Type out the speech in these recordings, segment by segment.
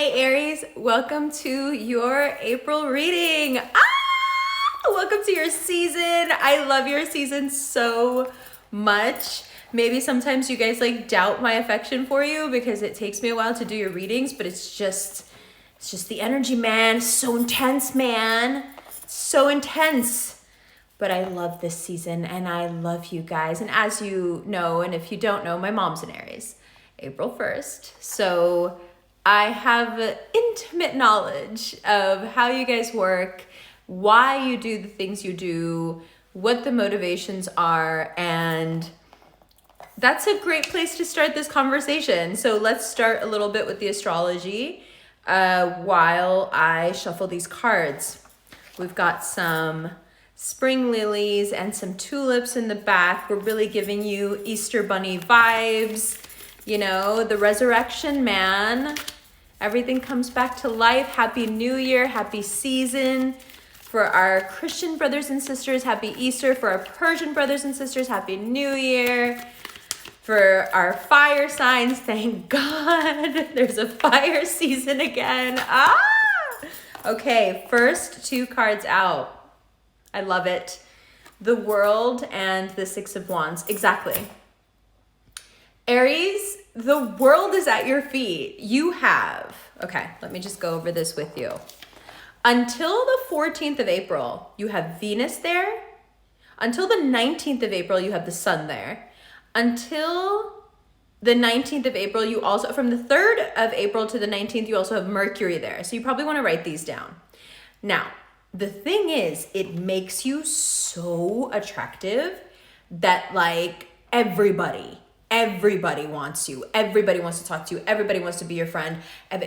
Hi Aries, welcome to your April reading. Welcome to your season. I love your season so much. Maybe sometimes you guys like doubt my affection for you because it takes me a while to do your readings, but it's just the energy, man. So intense, man. So intense. But I love this season and I love you guys. And as you know, and if you don't know, my mom's an Aries, April 1st. So I have intimate knowledge of how you guys work, why you do the things you do, what the motivations are, and that's a great place to start this conversation. So let's start a little bit with the astrology while I shuffle these cards. We've got some spring lilies and some tulips in the back. We're really giving you Easter bunny vibes. You know, the resurrection, man. Everything comes back to life. Happy New Year, happy season. For our Christian brothers and sisters, happy Easter. For our Persian brothers and sisters, happy New Year. For our fire signs, thank God. There's a fire season again. Okay, first two cards out. I love it. The World and the Six of Wands. Exactly. Aries, the world is at your feet. You have, okay, let me just go over this with you. Until the 14th of April, you have Venus there. Until the 19th of April, you have the Sun there. Until the 19th of April, you also, from the 3rd of April to the 19th, you also have Mercury there. So you probably want to write these down. Now, the thing is, it makes you so attractive that like everybody wants you. Everybody wants to talk to you. Everybody wants to be your friend.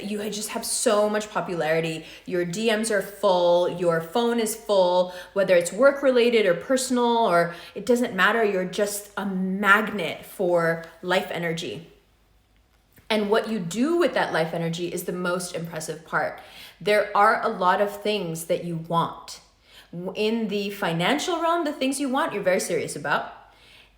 You just have so much popularity. Your DMs are full. Your phone is full, whether it's work related or personal, or it doesn't matter. You're just a magnet for life energy. And what you do with that life energy is the most impressive part. There are a lot of things that you want. In the financial realm, the things you want, you're very serious about.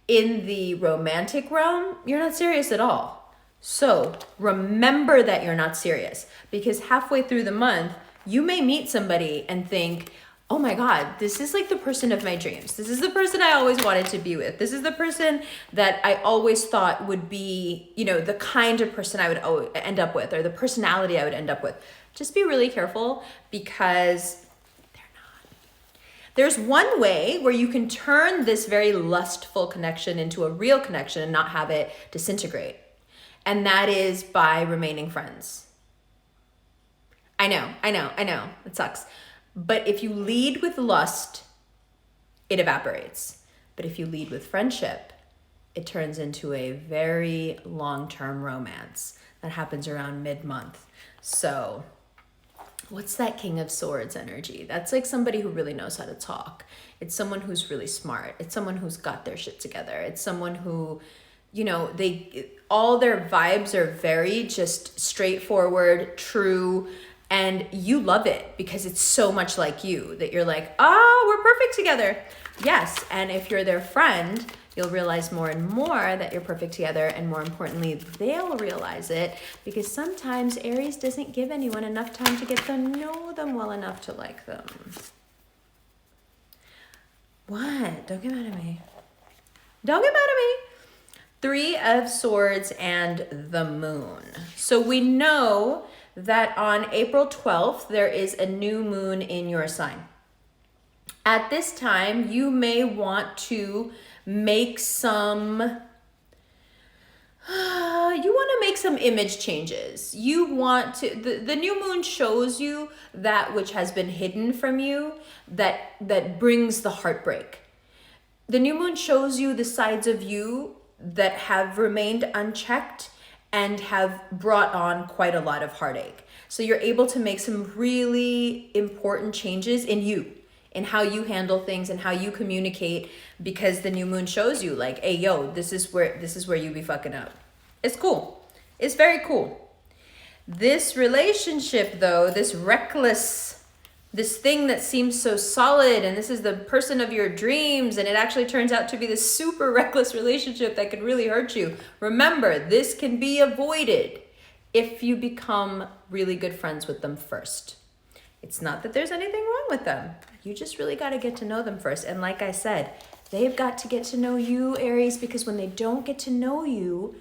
In the romantic realm, you're not serious at all. So remember that you're not serious, because halfway through the month, you may meet somebody and think, oh my God, this is like the person of my dreams. This is the person I always wanted to be with. This is the person that I always thought would be, you know, the kind of person I would end up with, or the personality I would end up with. Just be really careful, because there's one way where you can turn this very lustful connection into a real connection and not have it disintegrate. And that is by remaining friends. I know. It sucks. But if you lead with lust, it evaporates. But if you lead with friendship, it turns into a very long-term romance that happens around mid-month. So what's that King of Swords energy? That's like somebody who really knows how to talk. It's someone who's really smart. It's someone who's got their shit together. It's someone who, you know, all their vibes are very just straightforward, true, and you love it because it's so much like you that you're like, we're perfect together. Yes, and if you're their friend, you'll realize more and more that you're perfect together, and more importantly, they'll realize it, because sometimes Aries doesn't give anyone enough time to get to know them well enough to like them. What? Don't get mad at me. Don't get mad at me. 3 of Swords and the Moon. So we know that on April 12th, there is a new moon in your sign. At this time, you may want to make some image changes. You want to, the new moon shows you that which has been hidden from you, that brings the heartbreak. The new moon shows you the sides of you that have remained unchecked and have brought on quite a lot of heartache. So you're able to make some really important changes in you, in how you handle things and how you communicate, because the new moon shows you like, hey, yo, this is where you be fucking up. It's cool. It's very cool. This relationship though, this thing that seems so solid, and this is the person of your dreams, and it actually turns out to be this super reckless relationship that could really hurt you. Remember, this can be avoided if you become really good friends with them first. It's not that there's anything wrong with them. You just really got to get to know them first. And like I said, they've got to get to know you, Aries, because when they don't get to know you,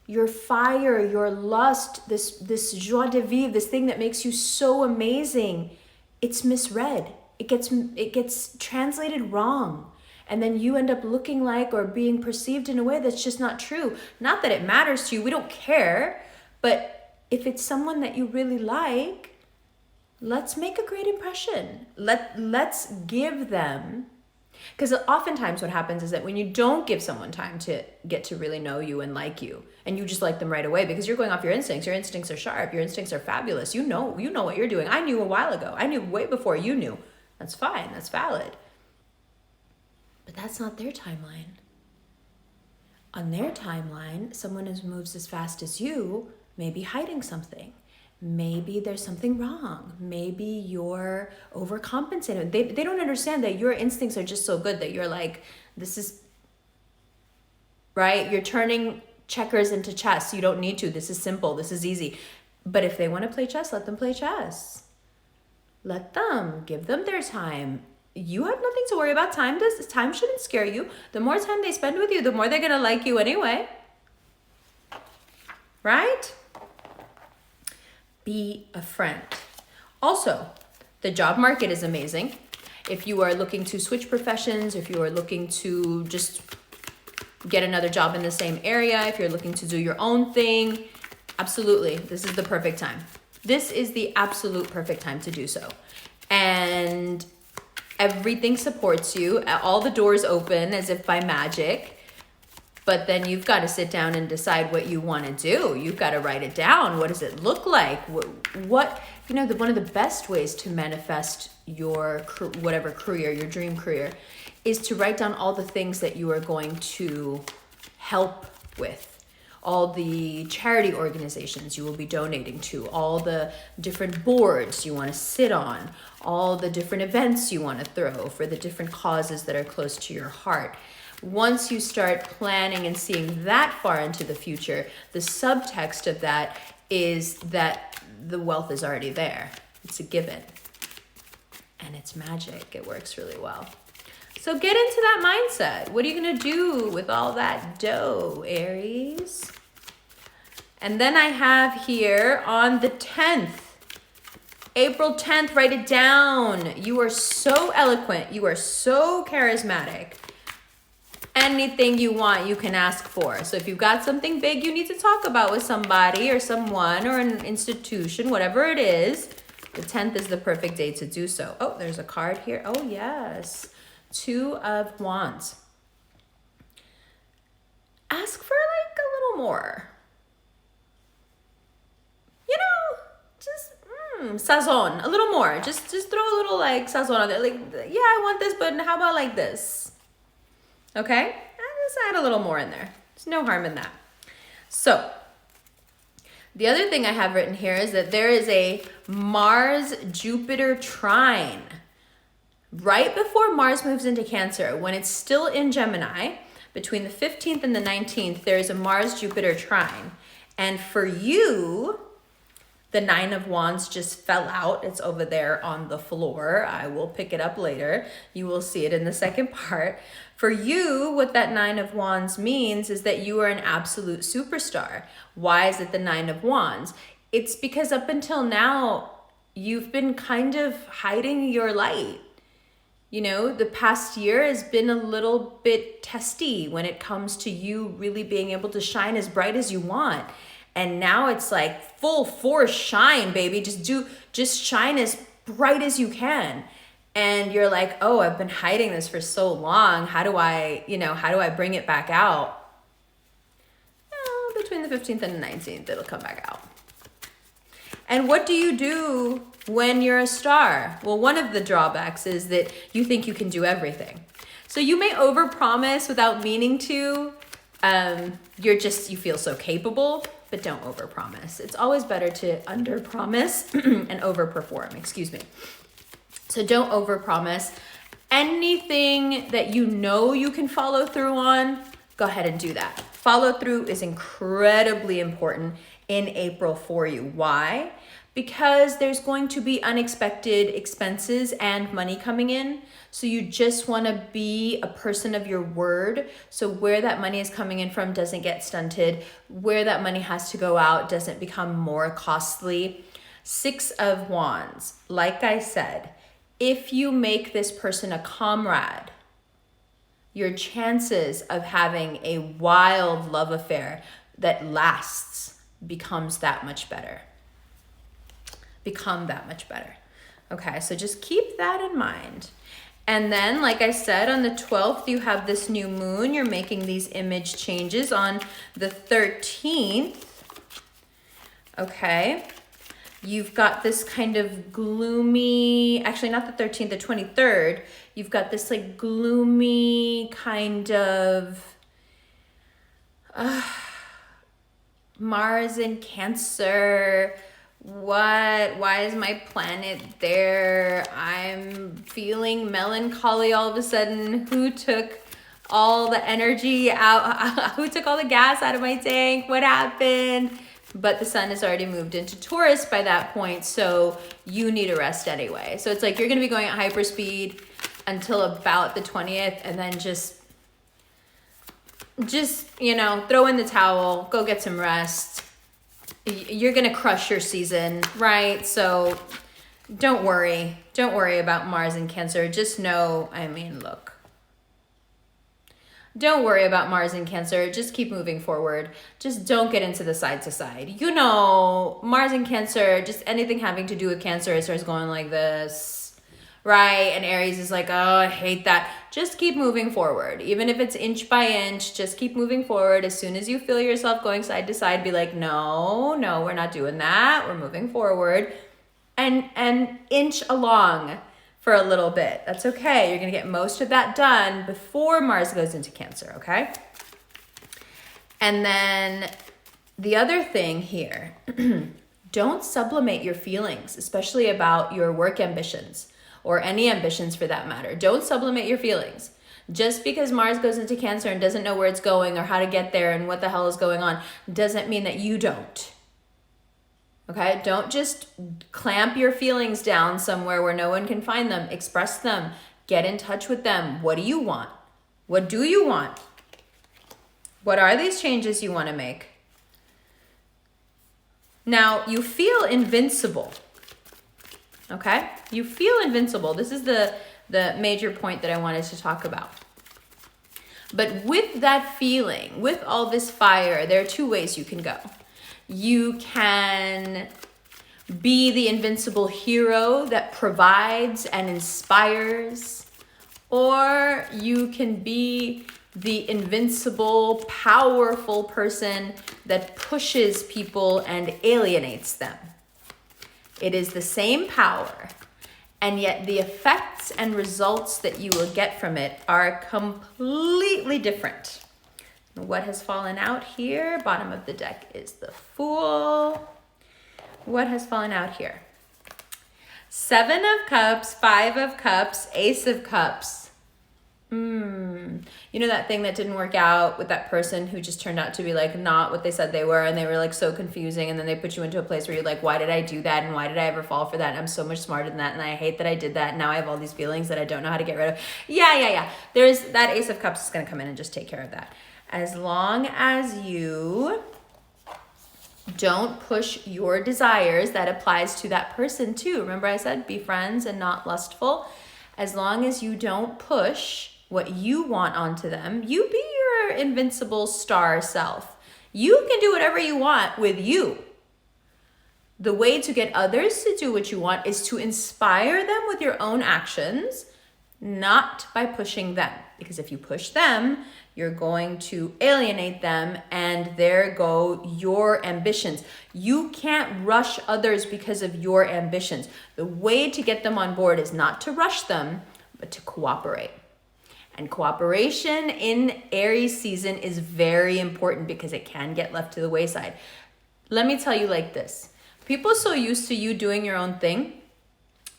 your fire, your lust, this joie de vivre, this thing that makes you so amazing, it's misread. It gets translated wrong. And then you end up looking like or being perceived in a way that's just not true. Not that it matters to you, we don't care. But if it's someone that you really like, let's make a great impression. Let's give them, because oftentimes what happens is that when you don't give someone time to get to really know you and like you, and you just like them right away because you're going off your instincts are sharp, your instincts are fabulous. You know what you're doing. I knew a while ago. I knew way before you knew. That's fine, that's valid. But that's not their timeline. On their timeline, someone who moves as fast as you may be hiding something. Maybe there's something wrong. Maybe you're overcompensating. They don't understand that your instincts are just so good that you're like, this is, right? You're turning checkers into chess. You don't need to. This is simple. This is easy. But if they want to play chess, let them play chess. Let them. Give them their time. You have nothing to worry about. Time shouldn't scare you. The more time they spend with you, the more they're going to like you anyway. Right? Be a friend. Also, the job market is amazing. If you are looking to switch professions, if you are looking to just get another job in the same area, if you're looking to do your own thing, absolutely, this is the perfect time. This is the absolute perfect time to do so. And everything supports you. All the doors open as if by magic. But then you've got to sit down and decide what you want to do. You've got to write it down. What does it look like? One of the best ways to manifest your whatever career, your dream career, is to write down all the things that you are going to help with. All the charity organizations you will be donating to, all the different boards you want to sit on, all the different events you want to throw for the different causes that are close to your heart. Once you start planning and seeing that far into the future, the subtext of that is that the wealth is already there. It's a given. And it's magic. It works really well. So get into that mindset. What are you going to do with all that dough, Aries? And then I have here on the 10th, April 10th, write it down. You are so eloquent. You are so charismatic. Anything you want, you can ask for. So if you've got something big you need to talk about with somebody or someone or an institution, whatever it is, the 10th is the perfect day to do so. Oh, there's a card here. Oh, yes. 2 of Wands. Ask for like a little more. You know, just sazon, a little more. Just throw a little like sazon on there. Like, yeah, I want this, but how about like this? Okay? And just add a little more in there. There's no harm in that. So, the other thing I have written here is that there is a Mars-Jupiter trine. Right before Mars moves into Cancer, when it's still in Gemini, between the 15th and the 19th, there is a Mars-Jupiter trine. And for you, the 9 of Wands just fell out. It's over there on the floor. I will pick it up later. You will see it in the second part. For you, what that 9 of Wands means is that you are an absolute superstar. Why is it the 9 of Wands? It's because up until now, you've been kind of hiding your light. You know, the past year has been a little bit testy when it comes to you really being able to shine as bright as you want. And now it's like full force shine, baby. Just shine as bright as you can. And you're like, oh, I've been hiding this for so long. How do I bring it back out? Well, between the 15th and the 19th, it'll come back out. And what do you do when you're a star? Well, one of the drawbacks is that you think you can do everything. So you may overpromise without meaning to. You feel so capable, but don't overpromise. It's always better to underpromise and overperform, excuse me. So don't overpromise. Anything that you know you can follow through on, go ahead and do that. Follow through is incredibly important in April for you. Why? Because there's going to be unexpected expenses and money coming in. So you just want to be a person of your word. So where that money is coming in from doesn't get stunted. Where that money has to go out doesn't become more costly. 6 of Wands. Like I said, if you make this person a comrade, your chances of having a wild love affair that lasts becomes that much better. Okay, so just keep that in mind. And then, like I said, on the 12th, you have this new moon. You're making these image changes on the 13th. Okay. You've got this kind of gloomy, actually not the 13th, the 23rd. You've got this like gloomy kind of Mars in Cancer. Why is my planet there? I'm feeling melancholy all of a sudden. Who took all the energy out? Who took all the gas out of my tank? What happened? But the sun has already moved into Taurus by that point, so you need a rest anyway. So it's like you're gonna be going at hyperspeed until about the 20th, and then just you know, throw in the towel, go get some rest. You're gonna crush your season, right? So don't worry about Mars and Cancer. Just know, I mean, look, don't worry about Mars and Cancer. Just keep moving forward. Just don't get into the side to side. You know, Mars and Cancer, just anything having to do with Cancer, it starts going like this, right? And Aries is like, oh, I hate that. Just keep moving forward. Even if it's inch by inch, just keep moving forward. As soon as you feel yourself going side to side, be like, no, we're not doing that. We're moving forward. And inch along for a little bit. That's okay. You're going to get most of that done before Mars goes into Cancer, okay? And then the other thing here, don't sublimate your feelings, especially about your work ambitions or any ambitions for that matter. Don't sublimate your feelings. Just because Mars goes into Cancer and doesn't know where it's going or how to get there and what the hell is going on doesn't mean that you don't. Okay, don't just clamp your feelings down somewhere where no one can find them. Express them. Get in touch with them. What do you want? What do you want? What are these changes you want to make? Now, you feel invincible. Okay? You feel invincible. This is the major point that I wanted to talk about. But with that feeling, with all this fire, there are 2 ways you can go. You can be the invincible hero that provides and inspires, or you can be the invincible, powerful person that pushes people and alienates them. It is the same power, and yet the effects and results that you will get from it are completely different. What has fallen out here? Bottom of the deck is the Fool. What has fallen out here? 7 of Cups, 5 of Cups, Ace of Cups. You know that thing that didn't work out with that person who just turned out to be like not what they said they were, and they were like so confusing, and then they put you into a place where you're like, why did I do that, and why did I ever fall for that, and I'm so much smarter than that, and I hate that I did that, and now I have all these feelings that I don't know how to get rid of. Yeah. There's that Ace of Cups is going to come in and just take care of that. As long as you don't push your desires, that applies to that person too. Remember I said be friends and not lustful. As long as you don't push what you want onto them, you be your invincible star self. You can do whatever you want with you. The way to get others to do what you want is to inspire them with your own actions, not by pushing them. Because if you push them, you're going to alienate them, and there go your ambitions. You can't rush others because of your ambitions. The way to get them on board is not to rush them, but to cooperate. And cooperation in Aries season is very important because it can get left to the wayside. Let me tell you like this. People are so used to you doing your own thing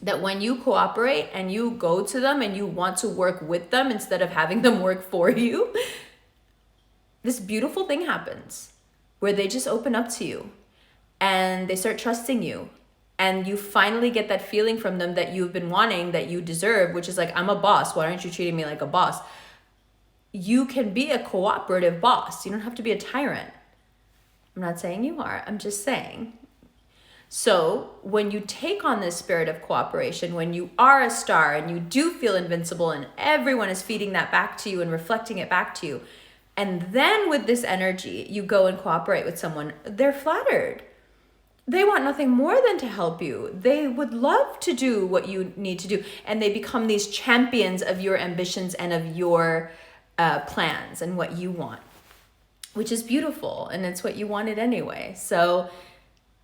that when you cooperate and you go to them and you want to work with them instead of having them work for you, this beautiful thing happens where they just open up to you and they start trusting you. And you finally get that feeling from them that you've been wanting, that you deserve, which is like, I'm a boss. Why aren't you treating me like a boss? You can be a cooperative boss. You don't have to be a tyrant. I'm not saying you are. I'm just saying. So when you take on this spirit of cooperation, when you are a star and you do feel invincible and everyone is feeding that back to you and reflecting it back to you, and then with this energy, you go and cooperate with someone, they're flattered. They want nothing more than to help you. They would love to do what you need to do. And they become these champions of your ambitions and of your plans and what you want, which is beautiful. And it's what you wanted anyway. So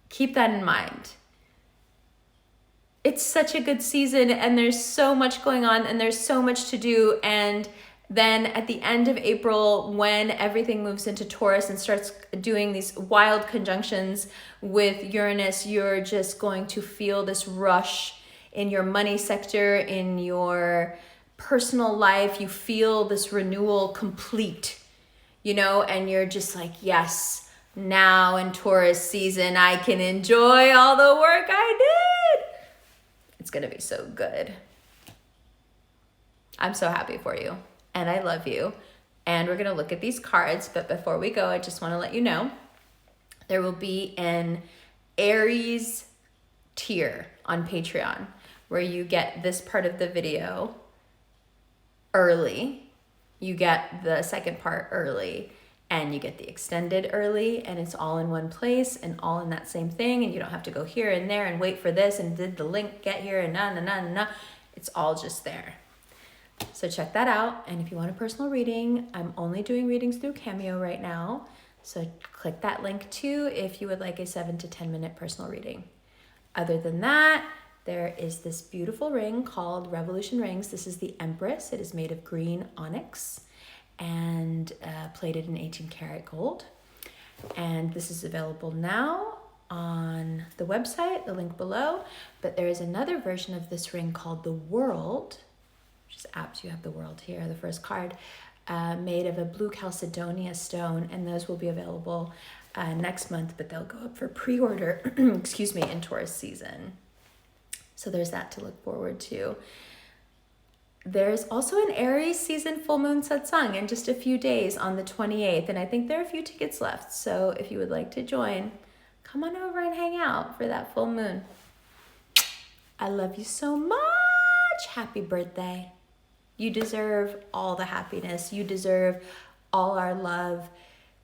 keep that in mind. It's such a good season and there's so much going on and there's so much to do. And then at the end of April, when everything moves into Taurus and starts doing these wild conjunctions with Uranus, you're just going to feel this rush in your money sector, in your personal life. You feel this renewal complete, you know, and you're just like, yes, now in Taurus season, I can enjoy all the work I did. It's going to be so good. I'm so happy for you. And I love you. And we're going to look at these cards. But before we go, I just want to let you know there will be an Aries tier on Patreon where you get this part of the video early. You get the second part early. And you get the extended early. And it's all in one place and all in that same thing. And you don't have to go here and there and wait for this. And did the link get here? And na. It's all just there. So check that out. And if you want a personal reading, I'm only doing readings through Cameo right now. So click that link too if you would like a 7 to 10 minute personal reading. Other than that, there is this beautiful ring called Revolution Rings. This is the Empress. It is made of green onyx and plated in 18 karat gold. And this is available now on the website, the link below. But there is another version of this ring called the World, which is apt. You have the World here, the first card, made of a blue Chalcedonia stone, and those will be available next month, but they'll go up for pre-order, excuse me, in Taurus season. So there's that to look forward to. There's also an Aries season full moon satsang in just a few days on the 28th, and I think there are a few tickets left. So if you would like to join, come on over and hang out for that full moon. I love you so much. Happy birthday. You deserve all the happiness. You deserve all our love.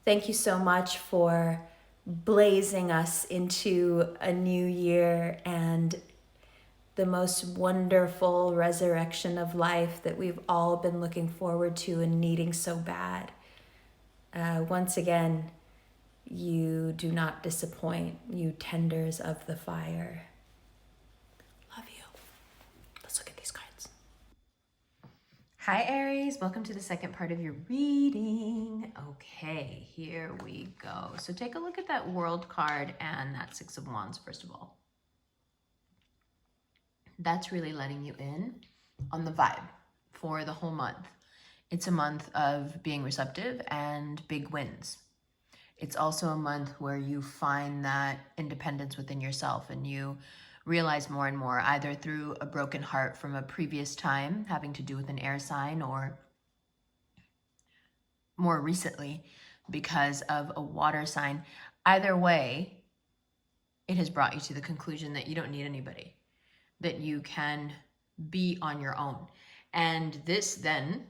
Thank you so much for blazing us into a new year and the most wonderful resurrection of life that we've all been looking forward to and needing so bad. Once again, you do not disappoint, you tenders of the fire. Love you. Let's look at these cards. Hi Aries, welcome to the second part of your reading. Okay, here we go. So take a look at that World card and that Six of Wands first of all. That's really letting you in on the vibe for the whole month. It's a month of being receptive and big wins. It's also a month where you find that independence within yourself and you realize more and more, either through a broken heart from a previous time having to do with an air sign, or more recently because of a water sign. Either way, it has brought you to the conclusion that you don't need anybody, that you can be on your own. And this then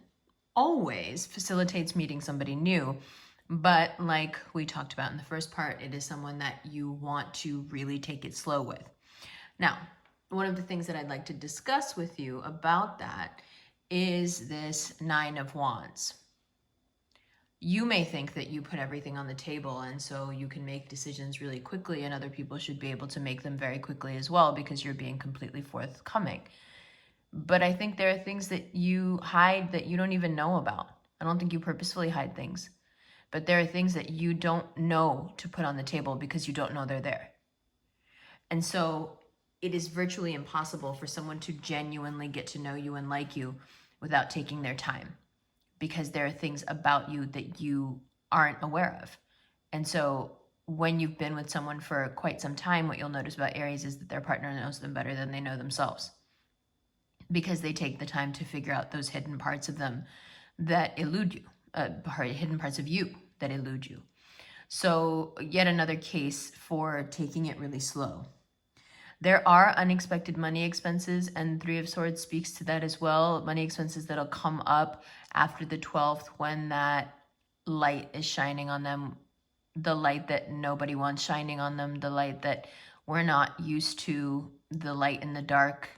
always facilitates meeting somebody new. But like we talked about in the first part, it is someone that you want to really take it slow with. Now, one of the things that I'd like to discuss with you about that is this Nine of Wands. You may think that you put everything on the table and so you can make decisions really quickly, and other people should be able to make them very quickly as well because you're being completely forthcoming. But I think there are things that you hide that you don't even know about. I don't think you purposefully hide things, but there are things that you don't know to put on the table because you don't know they're there. And so it is virtually impossible for someone to genuinely get to know you and like you without taking their time, because there are things about you that you aren't aware of. And so when you've been with someone for quite some time, what you'll notice about Aries is that their partner knows them better than they know themselves, because they take the time to figure out those hidden parts of them that elude you, hidden parts of you that elude you. So yet another case for taking it really slow. There are unexpected money expenses, and Three of Swords speaks to that as well. Money expenses that'll come up after the 12th when that light is shining on them, the light that nobody wants shining on them, the light that we're not used to, the light in the dark.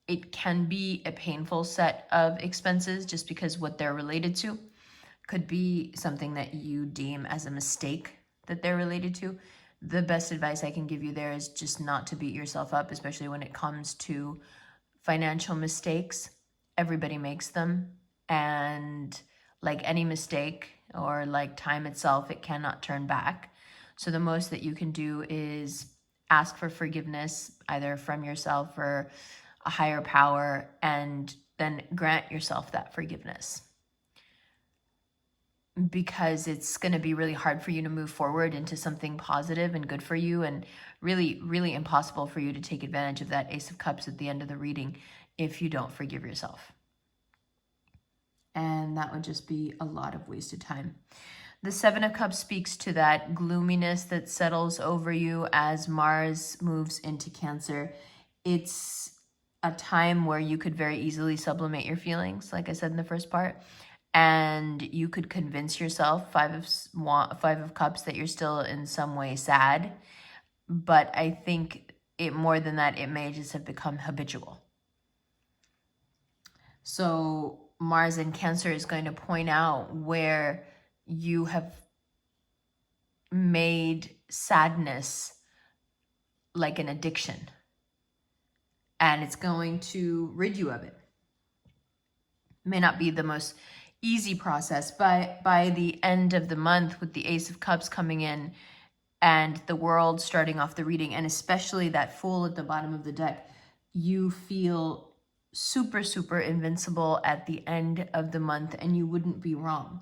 It can be a painful set of expenses just because what they're related to could be something that you deem as a mistake that they're related to. The best advice I can give you there is just not to beat yourself up, especially when it comes to financial mistakes. Everybody makes them. And like any mistake or like time itself, it cannot turn back. So the most that you can do is ask for forgiveness, either from yourself or a higher power, and then grant yourself that forgiveness. Because it's going to be really hard for you to move forward into something positive and good for you, and really, really impossible for you to take advantage of that Ace of Cups at the end of the reading if you don't forgive yourself. And that would just be a lot of wasted time. The Seven of Cups speaks to that gloominess that settles over you as Mars moves into Cancer. It's a time where you could very easily sublimate your feelings, like I said in the first part. And you could convince yourself, Five of Cups, that you're still in some way sad. But I think it more than that, it may just have become habitual. So Mars in Cancer is going to point out where you have made sadness like an addiction. And it's going to rid you of it. May not be the most easy process, but by the end of the month, with the Ace of Cups coming in and the World starting off the reading, and especially that Fool at the bottom of the deck, you feel super, super invincible at the end of the month, and you wouldn't be wrong.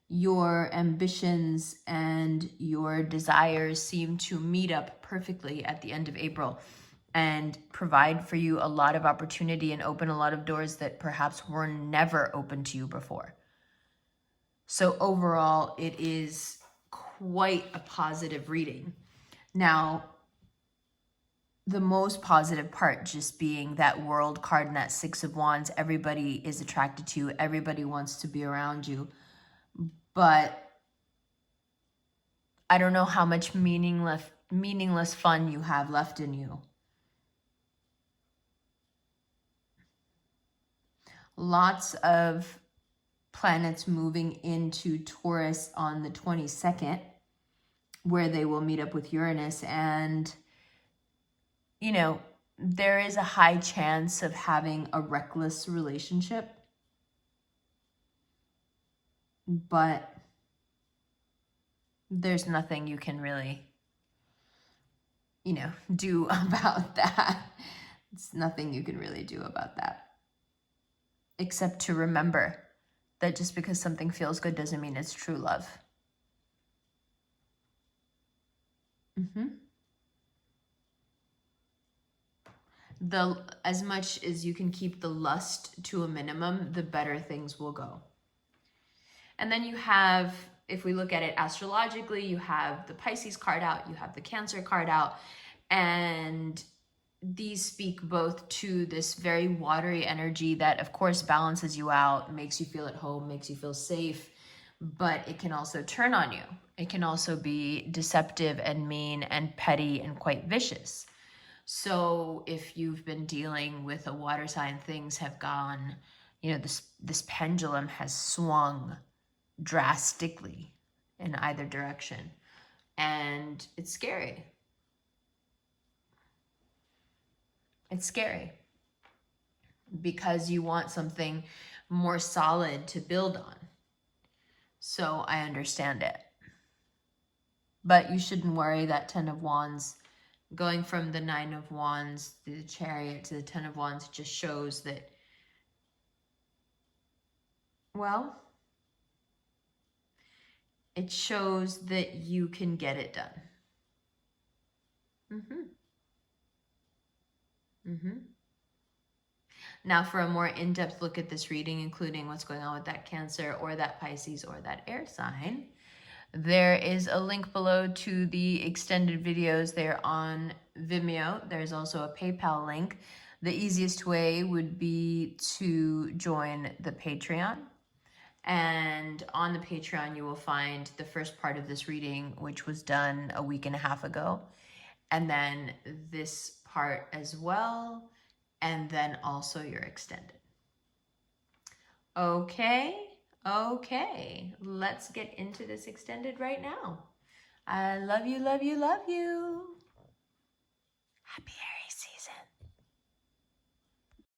Your ambitions and your desires seem to meet up perfectly at the end of April and provide for you a lot of opportunity and open a lot of doors that perhaps were never open to you before. So overall, it is quite a positive reading. Now, the most positive part just being that World card and that Six of Wands. Everybody is attracted to you. Everybody wants to be around you. But I don't know how much meaningless fun you have left in you. Lots of planets moving into Taurus on the 22nd, where they will meet up with Uranus. And, you know, there is a high chance of having a reckless relationship. But there's nothing you can really, do about that. It's nothing you can really do about that. Except to remember that just because something feels good doesn't mean it's true love. As much as you can keep the lust to a minimum, the better things will go. And then you have, if we look at it astrologically, you have the Pisces card out, you have the Cancer card out, and these speak both to this very watery energy that, of course, balances you out, makes you feel at home, makes you feel safe, but it can also turn on you. It can also be deceptive and mean and petty and quite vicious. So if you've been dealing with a water sign, things have gone, this pendulum has swung drastically in either direction. And it's scary. It's scary because you want something more solid to build on. So I understand it. But you shouldn't worry. That 10 of Wands, going from the 9 of Wands, the Chariot, to the 10 of Wands, just shows that, well, it shows that you can get it done. Now for a more in-depth look at this reading, including what's going on with that Cancer or that Pisces or that air sign, there is a link below to the extended videos there on Vimeo. There's also a PayPal link. The easiest way would be to join the Patreon. And on the Patreon, you will find the first part of this reading, which was done a week and a half ago. And then this part as well. And then also your extended. Okay, let's get into this extended right now. I love you, love you, love you. Happy Aries.